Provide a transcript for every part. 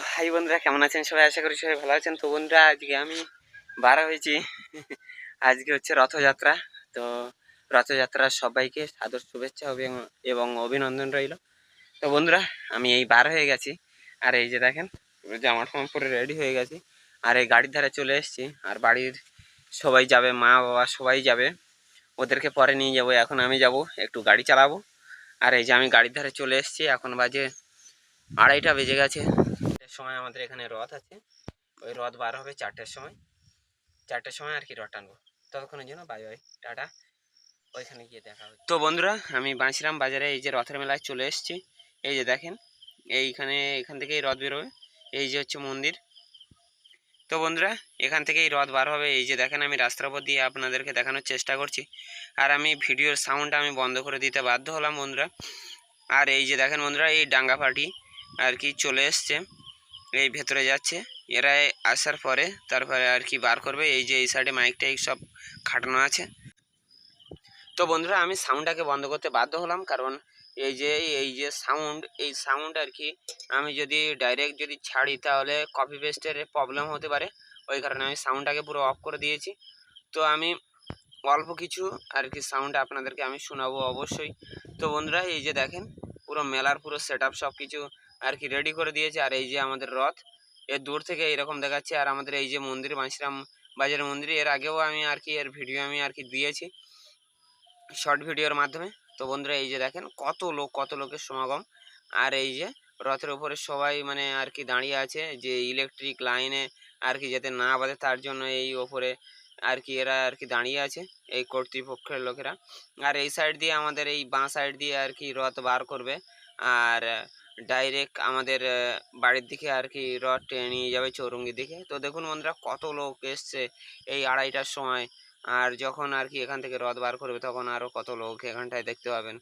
High বন্ধুরা, কেমন আছেন সবাই? আশা করি সবাই ভালো আছেন। তো বন্ধুরা, আজকে আমি বার হয়েছি। আজকে হচ্ছে রথযাত্রা। তো রথযাত্রার সবাইকে সাদর শুভেচ্ছা এবং অভিনন্দন রইল। তো বন্ধুরা, আমি এই বার হয়ে গেছি। আর এই যে দেখেন, জামা টামা পরে রেডি হয়ে গেছি। আর এই গাড়ির ধারে চলে এসেছি। আর বাড়ির সবাই যাবে, মা বাবা সবাই যাবে। ওদেরকে পরে নিয়ে যাব, এখন আমি যাব, একটু গাড়ি চালাবো। আর এই যে আমি গাড়ির ধারে চলে এসেছি। এখন বাজে 2:30 বেজে গেছে। সময় আমাদের এখানে রথ আছে। ওই রথ বার হবে 4টের সময়। 4টের সময় আর কি রথ টানবো। ততক্ষণের জন্য বাই বাই, টাটা। ওইখানে গিয়ে দেখা হবে। তো বন্ধুরা, আমি বাঁশিরাম বাজারে এই যে রথের মেলায় চলে এসেছি। এই যে দেখেন, এখান থেকেই রথ বেরোবে। এই যে হচ্ছে মন্দির। তো বন্ধুরা, এখান থেকেই রথ বার হবে। এই যে দেখেন, আমি রাস্তার উপর দিয়ে আপনাদেরকে দেখানোর চেষ্টা করছি। আর আমি ভিডিওর সাউন্ডটা আমি বন্ধ করে দিতে বাধ্য হলাম বন্ধুরা। আর এই যে দেখেন বন্ধুরা, এই ডাঙ্গা পার্টি আর কি চলে এসছে, এই ভেতরে যাচ্ছে। এরা আসার পরে তারপরে আর কি বার করবে। এই যে এই সাইডে মাইক টাইক সব খাটানো আছে। তো বন্ধুরা, আমি সাউন্ডটাকে বন্ধ করতে বাধ্য হলাম, কারণ এই যে সাউন্ড আর কি আমি যদি ডাইরেক্ট যদি ছাড়ি তাহলে কপি পেস্টের প্রবলেম হতে পারে। ওই কারণে আমি সাউন্ডটাকে পুরো অফ করে দিয়েছি। তো আমি অল্প কিছু আর কি সাউন্ড আপনাদেরকে আমি শোনাবো অবশ্যই। তো বন্ধুরা, এই যে দেখেন, পুরো মেলার পুরো সেট আপ সব কিছু আর কি রেডি করে দিয়েছে। আর এই যে আমাদের রথ, এর দূর থেকে এরকম দেখাচ্ছে। আর আমাদের এই যে মন্দির, বাঁশিরাম বাজারের মন্দির, এর আগেও আমি আর কি এর ভিডিও আমি আর কি দিয়েছি শর্ট ভিডিওর মাধ্যমে। তো বন্ধুরা, এই যে দেখেন কত লোকের সমাগম। আর এই যে রথের উপরে সবাই মানে আর কি দাঁড়িয়ে আছে, যে ইলেকট্রিক লাইনে আর কি যাতে না বাঁধে তার জন্য এই ওপরে আর কি এরা আর কি দাঁড়িয়ে আছে, এই কর্তৃপক্ষের লোকেরা। আর এই সাইড দিয়ে আমাদের এই বাঁ সাইড দিয়ে আর কি রথ বার করবে। আর ডাইরেক্ট আমাদের বাড়ির দিকে আর কি রথ টেনে নিয়ে যাবে চৌরঙ্গির দিকে। তো দেখুন বন্ধুরা, কত লোক এসছে এই 2:30টার সময়। আর যখন আর কি এখান থেকে রথ বার করবে তখন আরও কত লোক এখানটায় দেখতে পাবেন।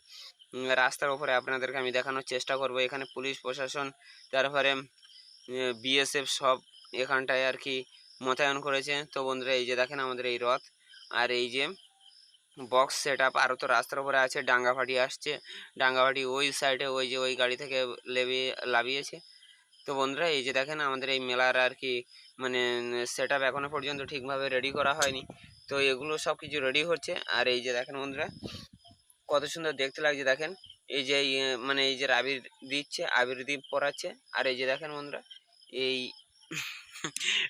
রাস্তার উপরে আপনাদেরকে আমি দেখানোর চেষ্টা করব। এখানে পুলিশ প্রশাসন, তারপরে বিএসএফ সব এখানটায় আর কি মোতায়েন করেছে। তো বন্ধুরা, এই যে দেখেন আমাদের এই রথ। আর এই যে বক্স সেট আপ আরও তো রাস্তার উপরে আছে। ডাঙ্গাভাটি আসছে, ডাঙ্গাভাটি ওই সাইডে, ওই যে ওই গাড়ি থেকে লাভিয়েছে। তো বন্ধুরা, এই যে দেখেন আমাদের এই মেলার আর কি মানে সেট আপ এখনও পর্যন্ত ঠিকভাবে রেডি করা হয়নি। তো এগুলো সব কিছু রেডি হচ্ছে। আর এই যে দেখেন বন্ধুরা, কত সুন্দর দেখতে লাগছে। দেখেন এই যে মানে এই যে আবির দিচ্ছে, আবির দ্বীপ পড়াচ্ছে। আর এই যে দেখেন বন্ধুরা, এই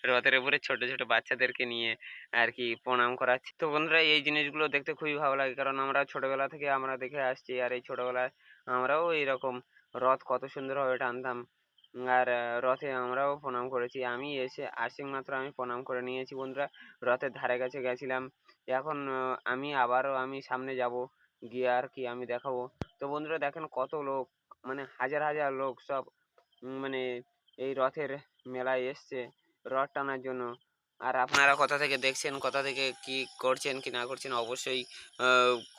রথের উপরে ছোট ছোট বাচ্চাদেরকে নিয়ে আর কি প্রণাম করাচ্ছে। তো বন্ধুরা, এই জিনিসগুলো দেখতে খুবই ভালো লাগে, কারণ আমরা ছোটবেলা থেকে আমরা দেখে আসছি। আর এই ছোটবেলায় আমরাও এইরকম রথ কত সুন্দরভাবে টানতাম। আর রথে আমরাও প্রণাম করেছি। আমি এসে আসি মাত্র আমি প্রণাম করে নিয়েছি বন্ধুরা। রথের ধারে কাছে গেছিলাম। এখন আমি সামনে যাব, গিয়ে আর কি আমি দেখাবো। তো বন্ধুরা দেখেন, কত লোক, মানে হাজার হাজার লোক সব মানে এই রথের মেলায় এসছে রথ টানার জন্য। আর আপনারা কোথা থেকে দেখছেন, কোথা থেকে কি করছেন কি না করছেন অবশ্যই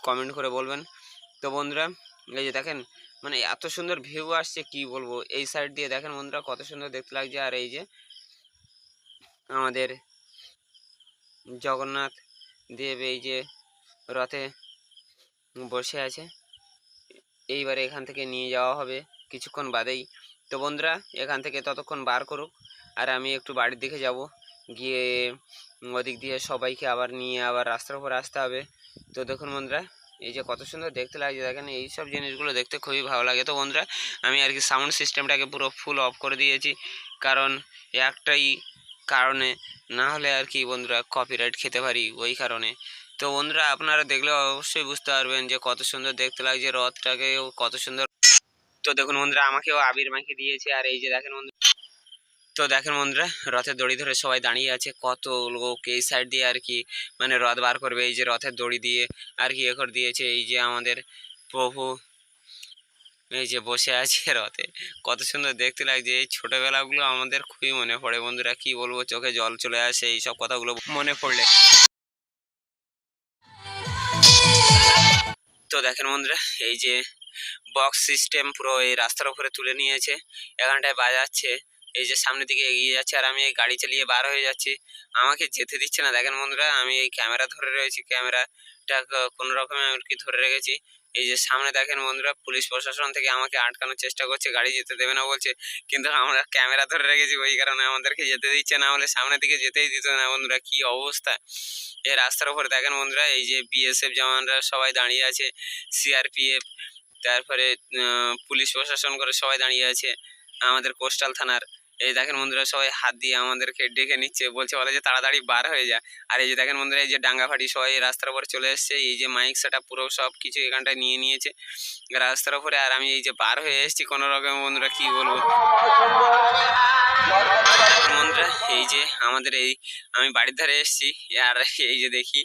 কমেন্ট করে বলবেন। তো বন্ধুরা, এই যে দেখেন, মানে এত সুন্দর ভিউ আসছে কি বলবো। এই সাইড দিয়ে দেখেন বন্ধুরা, কত সুন্দর দেখতে লাগছে। আর এই যে আমাদের জগন্নাথ দেব এই যে রথে বসে আছে, এইবারে এখান থেকে নিয়ে যাওয়া হবে কিছুক্ষণ বাদেই। তো বন্ধুরা, এখান থেকে ততক্ষণ বার করুক, আর আমি একটু বাড়ির দিকে যাব, গিয়ে ওদিক দিয়ে সবাইকে আবার নিয়ে আবার রাস্তার উপর আসতে হবে। তো দেখুন বন্ধুরা, এই যে কত সুন্দর দেখতে লাগছে। দেখেন, এই সব জিনিসগুলো দেখতে খুবই ভালো লাগে। তো বন্ধুরা, আমি আর কি সাউন্ড সিস্টেমটাকে পুরো ফুল অফ করে দিয়েছি, কারণ একটাই কারণে, না হলে আর কি বন্ধুরা কপিরাইট খেতে পারি ওই কারণে। তো বন্ধুরা, আপনারা দেখলে অবশ্যই বুঝতে পারবেন যে কত সুন্দর দেখতে লাগছে রথটাকেও, কত সুন্দর। তো দেখুন বন্ধুরা, আমাকেও আবির মাখিয়ে দিয়েছে। আর এই যে দেখেন বন্ধু, তো দেখেন বন্ধুরা, রথের দড়ি ধরে সবাই দাঁড়িয়ে আছে। কত লোক এই সাইড দিয়ে আর কি মানে রথ বার করবে। এই যে রথের দড়ি দিয়ে আর কি করে দিয়েছে। এই যে আমাদের প্রভু এই যে বসে আছে রথে, কত সুন্দর দেখতে লাগছে। এই ছোটবেলাগুলো আমাদের খুবই মনে পড়ে বন্ধুরা, কি বলবো, চোখে জল চলে আসে এই সব কথাগুলো মনে পড়লে। তো দেখেন বন্ধুরা, এই যে বক্স সিস্টেম পুরো এই রাস্তার উপরে তুলে নিয়েছে, এখানটায় বাজাচ্ছে। এই যে সামনের দিকে এগিয়ে যাচ্ছে, আর আমি এই গাড়ি চালিয়ে বার হয়ে যাচ্ছি, আমাকে যেতে দিচ্ছে না। দেখেন বন্ধুরা, আমি এই ক্যামেরা ধরে রয়েছি, ক্যামেরাটা কোনো রকমে আর কি ধরে রেখেছি, এই যে সামনে দেখেন বন্ধুরা, পুলিশ প্রশাসন থেকে আমাকে আটকানোর চেষ্টা করছে, গাড়ি যেতে দেবে না বলছে, কিন্তু আমরা ক্যামেরা ধরে রেখেছি, ওই কারণে আমাদেরকে যেতে দিচ্ছে না, হলে সামনের দিকে যেতেই দিত না বন্ধুরা। কি অবস্থা এই রাস্তার উপরে দেখেন বন্ধুরা, এই যে বিএসএফ জওয়ানরা সবাই দাঁড়িয়ে আছে, সিআরপিএফ, তারপরে পুলিশ প্রশাসন করে সবাই দাঁড়িয়ে আছে আমাদের কোস্টাল থানার। এই দেখেন বন্ধুরা, সবাই হাত দিয়ে আমাদেরকে ডেকে নিচ্ছে, বলছে বলে যে তাড়াতাড়ি বার হয়ে যায়। আর এই যে দেখেন বন্ধুরা, এই যে ডাঙ্গাফাটি সবাই রাস্তার উপরে চলে এসছে, এই যে মাইক সেটা পুরো সব কিছু এখানটায় নিয়ে নিয়েছে রাস্তার উপরে। আর আমি এই যে বার হয়ে এসেছি কোনো রকম বন্ধুরা, কি বলবো বন্ধুরা, এই যে আমাদের এই আমি বাড়ির ধারে এসেছি, আর এই যে দেখি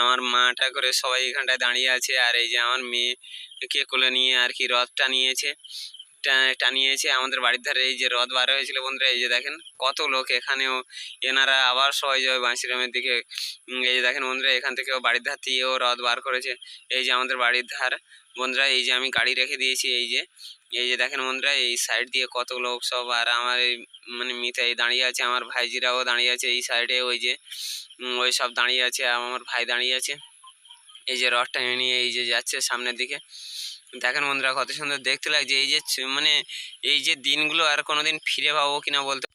আমার মাটা করে সবাই এখানটায় দাঁড়িয়ে আছে, আর এই যে আমার মেয়েকে কোলে নিয়ে আর কি রথটা নিয়েছে, টানিয়েছে আমাদের বাড়ির ধারে। এই যে রথ বার হয়েছিল বন্ধুরা, এই যে দেখেন কত লোক এখানেও, এনারা আবার সবাই যাবে বাঁশিরামের দিকে। এই যে দেখেন বন্ধুরা, এখান থেকেও বাড়ির ধার থেকেও রথ বার করেছে, এই যে আমাদের বাড়ির ধার বন্ধুরা। এই যে আমি গাড়ি রেখে দিয়েছি, এই যে দেখেন বন্ধুরা, এই সাইড দিয়ে কত লোক সব, আর আমার এই মানে মিতাই দাঁড়িয়ে আছে, আমার ভাইজিরাও দাঁড়িয়ে আছে এই সাইডে, ওই যে ওই সব দাঁড়িয়ে আছে, আমার ভাই দাঁড়িয়ে আছে। এই যে রথটা নিয়ে এই যে যাচ্ছে সামনের দিকে, দেখেন বন্ধুরা কত সুন্দর দেখতে লাগছে। এই যে মানে এই যে দিনগুলো আর কোনোদিন ফিরে পাবো কিনা বলতে।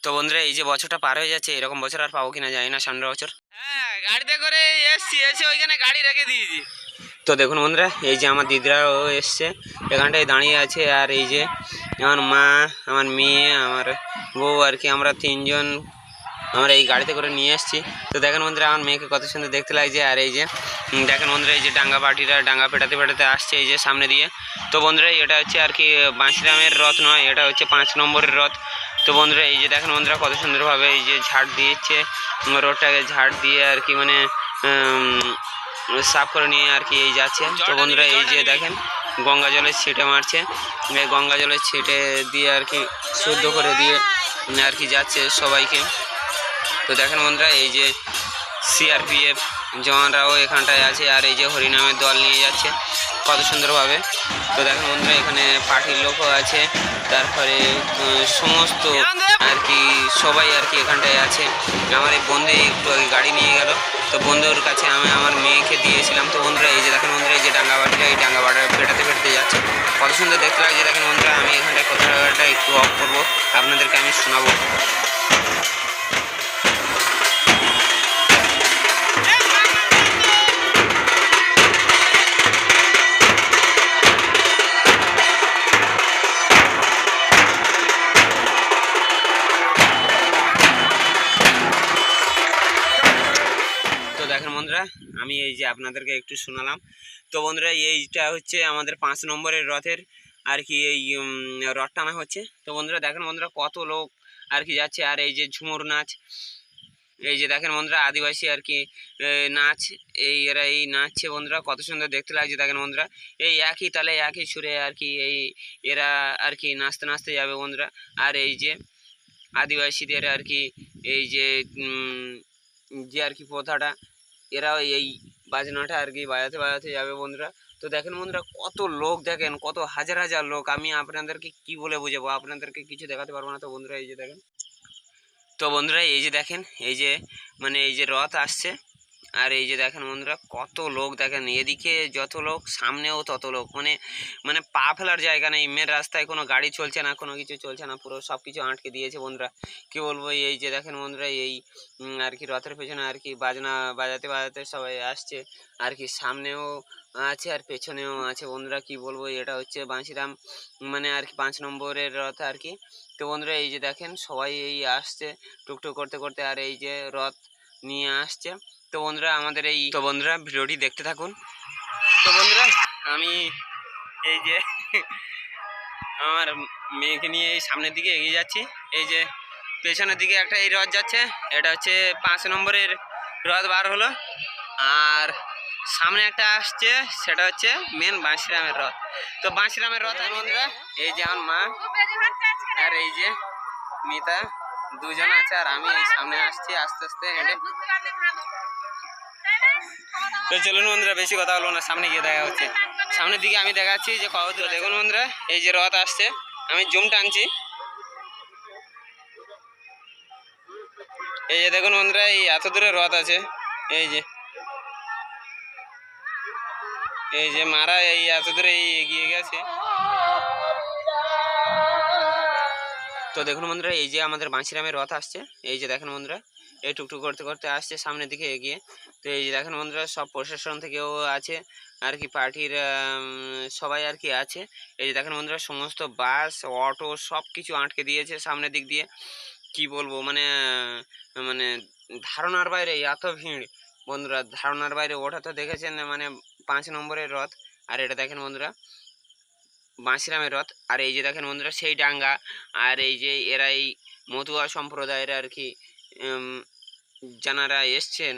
তো বন্ধুরা, এই যে বছরটা পার হয়ে যাচ্ছে, এরকম বছর আর পাবো কিনা জানি না, সামনের বছর। হ্যাঁ, গাড়িতে করে এসছি, এসে ওইখানে গাড়ি রেখে দিয়েছি। তো দেখুন বন্ধুরা, এই যে আমার দিদিরাও এসছে, এখানটায় দাঁড়িয়ে আছে, আর এই যে আমার মা, আমার মেয়ে, আমার বউ আর কি, আমরা তিনজন আমরা এই গাড়িতে করে নিয়ে এসেছি। তো দেখেন বন্ধুরা, আমার মেয়েকে কত সুন্দর দেখতে লাগছে। আর এই যে দেখেন বন্ধুরা, এই যে ডাঙ্গা পার্টিরা ডাঙ্গা পেটাতে পেটাতে আসছে এই যে সামনে দিয়ে। তো বন্ধুরা, এটা হচ্ছে আর কি বাঁশিরামের রথ নয়, এটা হচ্ছে 5 নম্বরের রথ। তো বন্ধুরা, এই যে দেখেন বন্ধুরা, কত সুন্দরভাবে এই যে ঝাড় দিয়েছে, রোডটাকে ঝাড় দিয়ে আর কি মানে সাফ করে নিয়ে আর কি এই যাচ্ছে। তো বন্ধুরা, এই যে দেখেন গঙ্গা জলের ছিটে মারছে, এই গঙ্গা জলের ছিটে দিয়ে আর কি শুদ্ধ করে দিয়ে আর কি যাচ্ছে সবাইকে। তো দেখেন বন্ধুরা, এই যে সিআরপিএফ জওয়ানরাও এখানটায় আছে, আর এই যে হরিনামের দল নিয়ে যাচ্ছে কত সুন্দরভাবে। তো দেখেন বন্ধুরা, এখানে পার্টির লোকও আছে, তারপরে সমস্ত আর কি সবাই আর কি এখানটায় আছে। আমার এই বন্ধু একটু আগে গাড়ি নিয়ে গেল, তো বন্ধুর কাছে আমি আমার মেয়েকে দিয়েছিলাম। তো বন্ধুরা, এই যে দেখেন বন্ধুরা, এই যে ডাঙ্গাবাটিটা, এই ডাঙ্গাবাটা পেটাতে পেটাতে যাচ্ছে, কত সুন্দর দেখতে লাগছে। দেখেন বন্ধুরা, আমি এখানটায় কথাটা একটু অফ করবো, আপনাদেরকে আমি শোনাবো। দেখেন বন্ধুরা, আমি এই যে আপনাদেরকে একটু শোনালাম। তো বন্ধুরা, এইটা হচ্ছে আমাদের 5 নম্বরের রথের আর কি এই রথ টানা হচ্ছে। তো বন্ধুরা, দেখেন বন্ধুরা, কত লোক আর কি যাচ্ছে। আর এই যে ঝুমুর নাচ, এই যে দেখেন বন্ধুরা, আদিবাসী আর কি নাচ, এরা এই নাচছে বন্ধুরা, কত সুন্দর দেখতে লাগছে। দেখেন বন্ধুরা, এই একই তালে একই সুরে আর কি এরা আর কি নাচতে নাচতে যাবে বন্ধুরা। আর এই যে আদিবাসীদের আর কি এই যে আর কি প্রথাটা, এরাও এই বাজনাটা আর কি বাজাতে বাজাতে যাবে বন্ধুরা। তো দেখেন বন্ধুরা, কত লোক, দেখেন কত হাজার হাজার লোক, আমি আপনাদেরকে কি বলে বোঝাবো, আপনাদেরকে কিছু দেখাতে পারবো না। তো বন্ধুরা, এই যে দেখেন, তো বন্ধুরা, এই যে দেখেন, এই যে মানে এই যে রথ আসছে, আর এই যে দেখেন বন্ধুরা, কত লোক, দেখেন এদিকে যত লোক সামনেও তত লোক, মানে মানে পা ফেলার জায়গা নেই, মেন রাস্তায় কোনো গাড়ি চলছে না, কোনো কিছু চলছে না, পুরো সব কিছু আটকে দিয়েছে বন্ধুরা। কি বলবো, এই যে দেখেন বন্ধুরা, এই আর কি রথের পেছনে আর কি বাজনা বাজাতে বাজাতে সবাই আসছে আর কি, সামনেও আছে আর পেছনেও আছে বন্ধুরা। কি বলবো, এটা হচ্ছে বাঁশিরাম মানে আর কি 5 নম্বরের রথ আর কি। তো বন্ধুরা, এই যে দেখেন সবাই এই আসছে টুকটুক করতে করতে, আর এই যে রথ নিয়ে আসছে। তো বন্ধুরা, আমাদের এই তো বন্ধুরা, ভিডিওটি দেখতে থাকুন। তো বন্ধুরা, আমি এই যে আমার মেয়েকে নিয়ে এই সামনের দিকে এগিয়ে যাচ্ছি। এই যে পেছনের দিকে একটা এই রথ যাচ্ছে, এটা হচ্ছে 5 নম্বরের রথ বার হলো, আর সামনে একটা আসছে, সেটা হচ্ছে মেন বাঁশিরামের রথ। তো বাঁশিরামের রথ বন্ধুরা, এই যে আমার মা আর এই যে মিতা দুজন আছে, আর আমি এই সামনে আসছি আস্তে আস্তে হেঁটে। তো চলুন বন্ধুরা, বেশি কথা বলবো না, সামনে গিয়ে দেখা হচ্ছে। সামনের দিকে আমি দেখাচ্ছি যে কত দূরে। দেখুন বন্ধুরা, এই যে রথ আসছে, আমি জুম টানছি, এই যে দেখুন বন্ধুরা, এই এত দূরে রথ আছে, এই যে এই যে মারা এই এত দূরে এগিয়ে গেছে। তো দেখুন বন্ধুরা, এই যে আমাদের বাঁশিরামের রথ আসছে, এই যে দেখেন বন্ধুরা এই টুকটুক করতে করতে আসছে সামনের দিকে এগিয়ে। তো এই যে দেখেন বন্ধুরা সব প্রশাসন থেকেও আছে আর কি, পার্টির সবাই আর কি আছে। এই যে দেখেন বন্ধুরা সমস্ত বাস অটো সব কিছু আটকে দিয়েছে সামনের দিক দিয়ে। কি বলবো মানে মানে ধারণার বাইরে এত ভিড় বন্ধুরা, ধারণার বাইরে। ওটা তো দেখেছেন মানে 5 নম্বরের রথ, আর এটা দেখেন বন্ধুরা বাঁশিরামের রথ। আর এই যে দেখেন বন্ধুরা সেই ডাঙ্গা, আর এই যে এরা এই মতুয়া সম্প্রদায়ের আর কি যারা এসছেন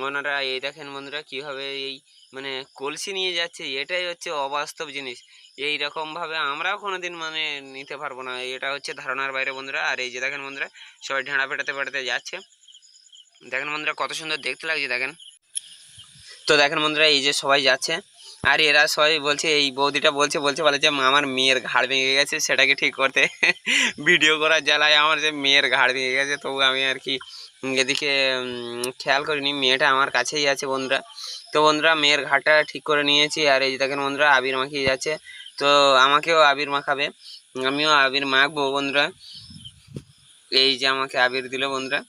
ওনারা এই দেখেন বন্ধুরা কীভাবে এই মানে কলসি নিয়ে যাচ্ছে। এটাই হচ্ছে অবাস্তব জিনিস, এই রকমভাবে আমরাও কোনোদিন মানে নিতে পারবো না। এটা হচ্ছে ধারণার বাইরে বন্ধুরা। আর এই যে দেখেন বন্ধুরা সবাই ঢেঁড়া পেটাতে পেটাতে যাচ্ছে, দেখেন বন্ধুরা কত সুন্দর দেখতে লাগছে দেখেন। তো দেখেন বন্ধুরা এই যে সবাই যাচ্ছে, আর এরা সবাই বলছে, এই বৌদিটা বলছে বলে যে আমার মেয়ের ঘাড় ভেঙে গেছে সেটাকে ঠিক করতে। ভিডিও করার জ্বালায় আমার যে মেয়ের ঘাড় ভেঙে গেছে, তবু আমি আর কি এদিকে খেয়াল করিনি, মেয়েটা আমার কাছেই আছে বন্ধুরা। তো বন্ধুরা মেয়ের ঘাড়টা ঠিক করে নিয়েছি। আর এই যে দেখেন বন্ধুরা আবির মাখিয়ে যাচ্ছে, তো আমাকেও আবির মাখাবে, আমিও আবির মাখবো বন্ধুরা। এই যে আমাকে আবির দিল বন্ধুরা,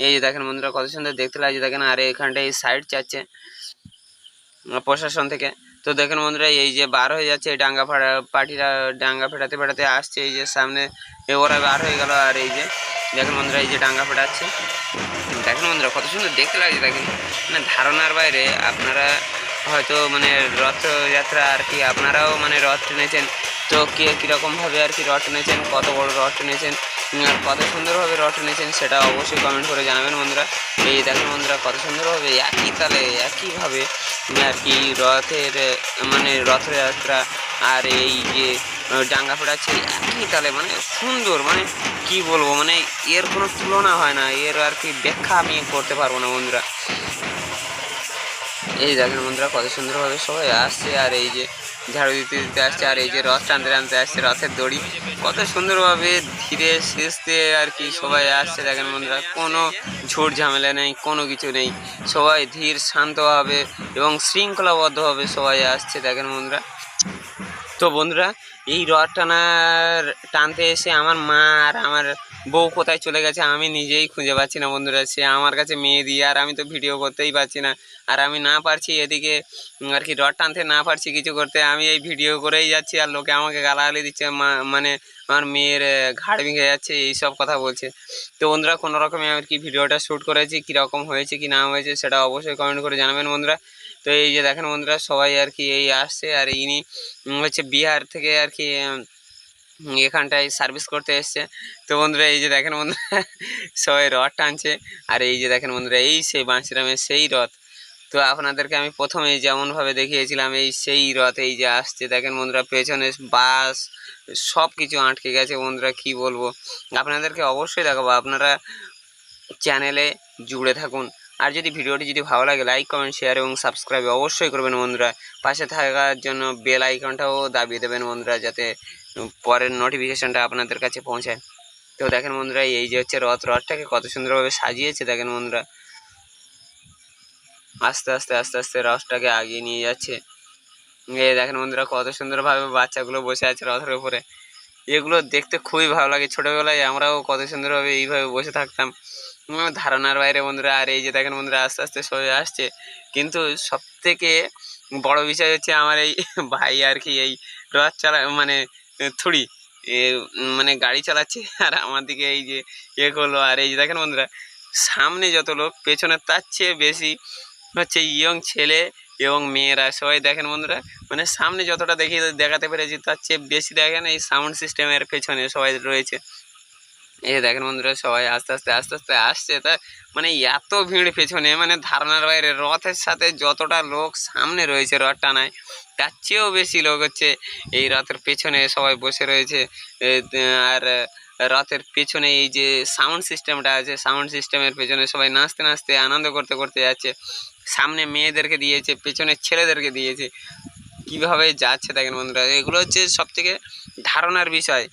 এই যে দেখেন বন্ধুরা কত সুন্দর দেখতে লাগছে দেখেন। আর এখানটায় সাইড চাচ্ছে প্রশাসন থেকে। তো দেখেন বন্ধুরা এই যে বার হয়ে যাচ্ছে এই ডাঙ্গা পার্টিরা ডাঙ্গা ফেটাতে ফেটাতে আসছে, এই যে সামনে ওরা বার হয়ে গেল। আর এই যে দেখেন বন্ধুরা এই যে ডাঙ্গা ফেটাচ্ছে, দেখেন বন্ধুরা কত সুন্দর দেখতে লাগছে দেখেন। মানে ধারণার বাইরে। আপনারা হয়তো মানে রথযাত্রা আর কি আপনারাও মানে রথ টেনেছেন, তো কে কীরকমভাবে আর কি রথ টেনেছেন, কত বড় রথ টেনেছেন আর কত সুন্দরভাবে রথ টেনেছেন সেটা অবশ্যই কমেন্ট করে জানাবেন বন্ধুরা। এই দেখেন বন্ধুরা কত সুন্দরভাবে একই তালে একইভাবে আর কি রথের মানে রথযাত্রা আর এই যে ডাঙ্গা ফোটাচ্ছে একই তালে, মানে সুন্দর, মানে কি বলবো মানে এর কোনো তুলনা হয় না, এর আর কি ব্যাখ্যা আমি করতে পারবো না বন্ধুরা। এই দেখেন বন্ধুরা কত সুন্দরভাবে সবাই আসছে, আর এই যে ঝাড়ু দিতে দিতে আসছে, আর এই যে রথ টানতে টানতে আসছে, রথের দড়ি কত সুন্দরভাবে ধীরে সুস্থে আর কি সবাই আসছে দেখেন বন্ধুরা। কোনো ঝুট ঝামেলা নেই, কোনো কিছু নেই, সবাই ধীর শান্তভাবে এবং শৃঙ্খলাবদ্ধভাবে সবাই আসছে দেখেন বন্ধুরা। তো বন্ধুরা এই রথ টানতে এসে আমার মা আর আমার বউ কোথায় চলে গেছে আমি নিজেই খুঁজে পাচ্ছি না বন্ধুরা। সে আমার কাছে মেয়ে দিয়ে, আর আমি তো ভিডিও করতেই পারছি না, আর আমি না পারছি এদিকে আর কি রথ টানতে না পারছি কিছু করতে, আমি এই ভিডিও করেই যাচ্ছি আর লোকে আমাকে গালাগালি দিচ্ছে, মানে আমার মেয়ের ঘাড় ভেঙে যাচ্ছে এইসব কথা বলছে। তো বন্ধুরা কোনো রকমে আর কি ভিডিওটা শ্যুট করেছি, কীরকম হয়েছে কি না হয়েছে সেটা অবশ্যই কমেন্ট করে জানাবেন বন্ধুরা। তো এই যে দেখেন বন্ধুরা সবাই আর কি এই আসছে, আর ইনি হচ্ছে বিহার থেকে আর কি এখানটায় সার্ভিস করতে এসছে। তো বন্ধুরা এই যে দেখেন বন্ধুরা সবাই রথ টানছে, আর এই যে দেখেন বন্ধুরা এই সেই বাঁশিরামের সেই রথ। তো আপনাদেরকে আমি প্রথমে যেমনভাবে দেখিয়েছিলাম এই সেই রথ এই যে আসছে দেখেন বন্ধুরা, পেছনে বাস সব কিছু আটকে গেছে বন্ধুরা। কি বলবো আপনাদেরকে অবশ্যই দেখাবো, আপনারা চ্যানেলে জুড়ে থাকুন। আর যদি ভিডিওটি যদি ভালো লাগে লাইক কমেন্ট শেয়ার এবং সাবস্ক্রাইব অবশ্যই করবেন বন্ধুরা। পাশে থাকার জন্য বেল আইকনটাও দাবিয়ে দেবেন বন্ধুরা, যাতে পরের নোটিফিকেশানটা আপনাদের কাছে পৌঁছায়। তো দেখেন বন্ধুরা এই যে হচ্ছে রথটাকে কত সুন্দরভাবে সাজিয়েছে দেখেন বন্ধুরা। আস্তে আস্তে আস্তে আস্তে রথটাকে আগিয়ে নিয়ে যাচ্ছে। এই দেখেন বন্ধুরা কত সুন্দরভাবে বাচ্চাগুলো বসে আছে রথের উপরে, এগুলো দেখতে খুবই ভালো লাগে। ছোটোবেলায় আমরাও কত সুন্দরভাবে এইভাবে বসে থাকতাম, ধারণার বাইরে বন্ধুরা। আর এই যে দেখেন বন্ধুরা আস্তে আস্তে সরে আসছে, কিন্তু সবথেকে বড় বিষয় হচ্ছে আমার এই ভাই আর কি এই রথ মানে থুড়ি মানে গাড়ি চালাচ্ছে, আর আমার দিকে এই যে করলো। আর এই যে দেখেন বন্ধুরা সামনে যত লোক, পেছনে তার চেয়ে বেশি হচ্ছে ইয়ং ছেলে এবং মেয়েরা সবাই দেখেন বন্ধুরা। মানে সামনে যতটা দেখাতে পেরেছি তার চেয়ে বেশি দেখেন এই সাউন্ড সিস্টেমের পেছনে সবাই রয়েছে। এই দেখেন বন্ধুরা সবাই আস্তে আস্তে আস্তে আস্তে আসছে, তা মানে এত ভিড় পেছনে মানে ধারণার বাইরে। রথের সাথে যতটা লোক সামনে রয়েছে রথ টানায়, তার চেয়েও বেশি লোক হচ্ছে এই রথের পেছনে সবাই বসে রয়েছে। আর রথের পেছনে এই যে সাউন্ড সিস্টেমটা আছে, সাউন্ড সিস্টেমের পেছনে সবাই নাচতে নাচতে আনন্দ করতে করতে যাচ্ছে। সামনে মেয়েদেরকে দিয়েছে, পেছনে ছেলেদেরকে দিয়েছে, কীভাবে যাচ্ছে দেখেন বন্ধুরা। এগুলো হচ্ছে সবথেকে ধারণার বিষয়।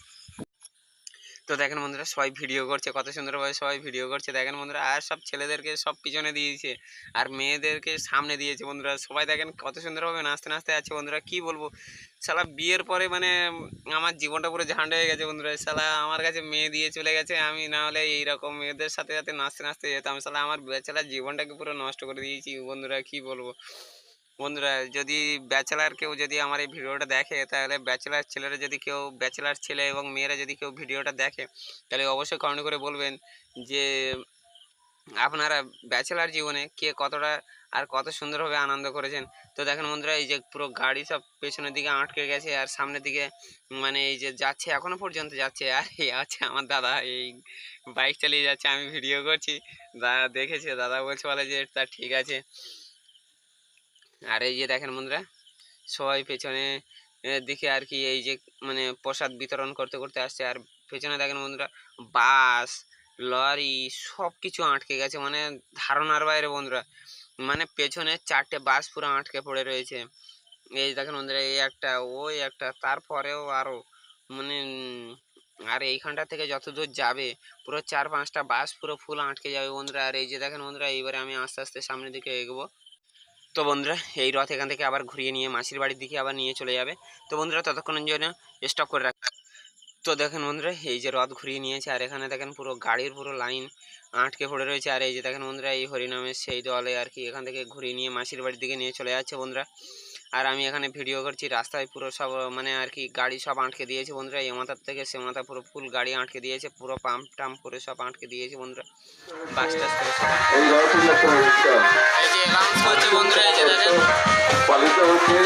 তো দেখেন বন্ধুরা সবাই ভিডিও করছে, কত সুন্দরভাবে সবাই ভিডিও করছে দেখেন বন্ধুরা। আর সব ছেলেদেরকে সব পিছনে দিয়েছে আর মেয়েদেরকে সামনে দিয়েছে বন্ধুরা। সবাই দেখেন কত সুন্দরভাবে নাচতে নাচতে আছে বন্ধুরা। কি বলবো, শালা বিয়ের পরে মানে আমার জীবনটা পুরো ঝান্ড হয়ে গেছে বন্ধুরা। শালা আমার কাছে মেয়ে দিয়ে চলে গেছে, আমি না হলে এইরকম মেয়েদের সাথে সাথে নাচতে নাচতে যেতাম। শালা আমার ব্যাচেলার জীবনটাকে পুরো নষ্ট করে দিয়েছি বন্ধুরা। কি বলবো বন্ধুরা, যদি ব্যাচেলার কেউ যদি আমার এই ভিডিওটা দেখে, তাহলে ব্যাচেলার ছেলেরা যদি কেউ, ব্যাচেলার ছেলে এবং মেয়েরা যদি কেউ ভিডিওটা দেখে, তাহলে অবশ্যই কমেন্ট করে বলবেন যে আপনারা ব্যাচেলার জীবনে কে কতটা আর কত সুন্দরভাবে আনন্দ করেছেন। তো দেখেন বন্ধুরা, এই যে পুরো গাড়ি সব পেছনের দিকে আটকে গেছে আর সামনের দিকে মানে এই যে যাচ্ছে, এখনো পর্যন্ত যাচ্ছে। আর এই আছে আমার দাদা, এই বাইক চালিয়ে যাচ্ছে, আমি ভিডিও করছি। দাদা দেখেছে, দাদা বলছে বলে যে তা ঠিক আছে। আর এই যে দেখেন বন্ধুরা, সবাই পেছনে দিকে আর কি এই যে মানে প্রসাদ বিতরণ করতে করতে আসছে। আর পেছনে দেখেন বন্ধুরা বাস, লরি সব কিছু আটকে গেছে, মানে ধারণার বাইরে বন্ধুরা। মানে পেছনে 4টে বাস পুরো আটকে পড়ে রয়েছে। এই দেখেন বন্ধুরা, এই একটা, ওই একটা, তারপরেও আরও মানে আর এইখানটা থেকে যত দূর যাবে পুরো 4-5টা বাস পুরো ফুল আটকে যাবে বন্ধুরা। আর এই যে দেখেন বন্ধুরা, এইবারে আমি আস্তে আস্তে সামনের দিকে এগোবো। তো বন্ধুরা এই রথ এখান থেকে আবার ঘুরিয়ে নিয়ে মাসির বাড়ির দিকে আবার নিয়ে চলে যাবে। তো বন্ধুরা ততক্ষণের জন্য স্টপ করে রাখ। তো দেখেন বন্ধুরা, এই যে রথ ঘুরিয়ে নিয়েছে আর এখানে দেখেন পুরো গাড়ির পুরো লাইন আটকে পড়ে রয়েছে। আর এই যে দেখেন বন্ধুরা, এই হরিনামের সেই দলে আর কি এখান থেকে ঘুরিয়ে নিয়ে মাসির বাড়ির দিকে নিয়ে চলে যাচ্ছে বন্ধুরা। আর আমি এখানে ভিডিও করছি, রাস্তায় পুরো সব মানে আর কি গাড়ি সব আটকে দিয়েছে বন্ধুরা। এ মাথার থেকে সে মাথা পুরো ফুল গাড়ি আটকে দিয়েছে, পুরো পাম্প টাম্প করে সব আটকে দিয়েছে বন্ধুরা। বাস টাস করে সব এই যে অ্যানাউন্স করছে বন্ধুরা, এই যে দেখেন পালিত হচ্ছে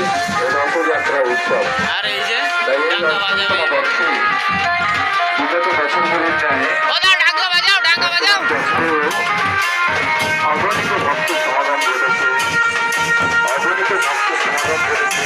রথযাত্রা উৎসব। আর এই যে ডাঙ্গা বাজাবে, বিগত বছরগুলির ন্যায় ডাঙ্গা বাজাও, ডাঙ্গা বাজাও। অগণিত ভক্ত সমাগম ঘটেছে, অগণিত ভক্ত সমাগম ঘটেছে।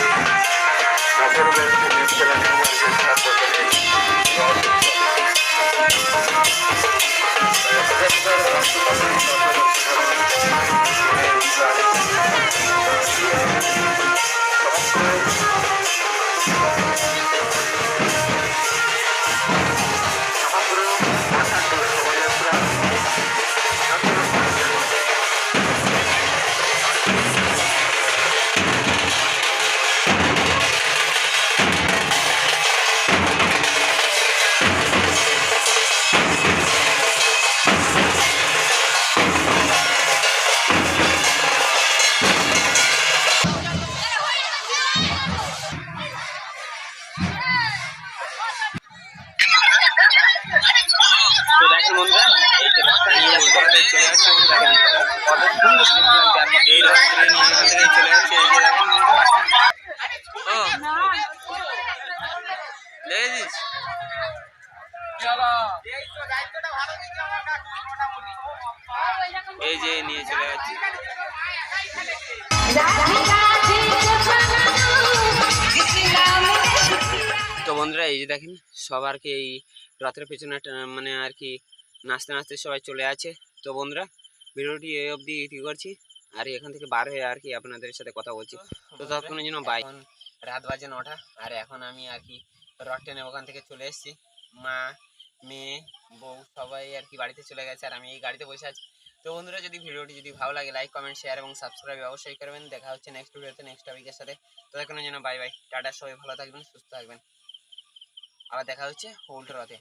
তো দেখেন বন্ধুরা, এই যে রাস্তা নিয়ে উল্টোতে চলে যাচ্ছে বন্ধুরা, কত সুন্দর সুন্দর লাগছে। এই রাস্তা নিয়ে এখান থেকে চলে যাচ্ছে, এই যে দেখেন বন্ধুরা। ও দেখেছিস, এই যে নিয়ে চলে যাচ্ছে। তো বন্ধুরা এই যে দেখেন সবার কি এই রথের পেছনে মানে আর কি নাচতে নাচতে সবাই চলে আছে। তো বন্ধুরা ভিডিওটি এই অবধি ঠিক করছি, আর এখান থেকে বার হয়ে আর কি আপনাদের সাথে কথা বলছি। তো ততক্ষণের জন্য বাই। রাত বাজে 9টা, আর এখন আমি আর কি রথ টেনে ওখান থেকে চলে এসেছি। মা, মেয়ে, বউ সবাই আর কি বাড়িতে চলে গেছে, আর আমি এই গাড়িতে বসে আছি। তো বন্ধুরা যদি ভিডিওটি যদি ভালো লাগে লাইক কমেন্ট শেয়ার এবং সাবস্ক্রাইব অবশ্যই করবেন। দেখা হচ্ছে নেক্সট ভিডিওতে নেক্সট টপিকের সাথে। ততক্ষণের জন্য বাই বাই, টাটা, সবাই ভালো থাকবেন, সুস্থ থাকবেন। আবার দেখা হচ্ছে উল্টো রথে।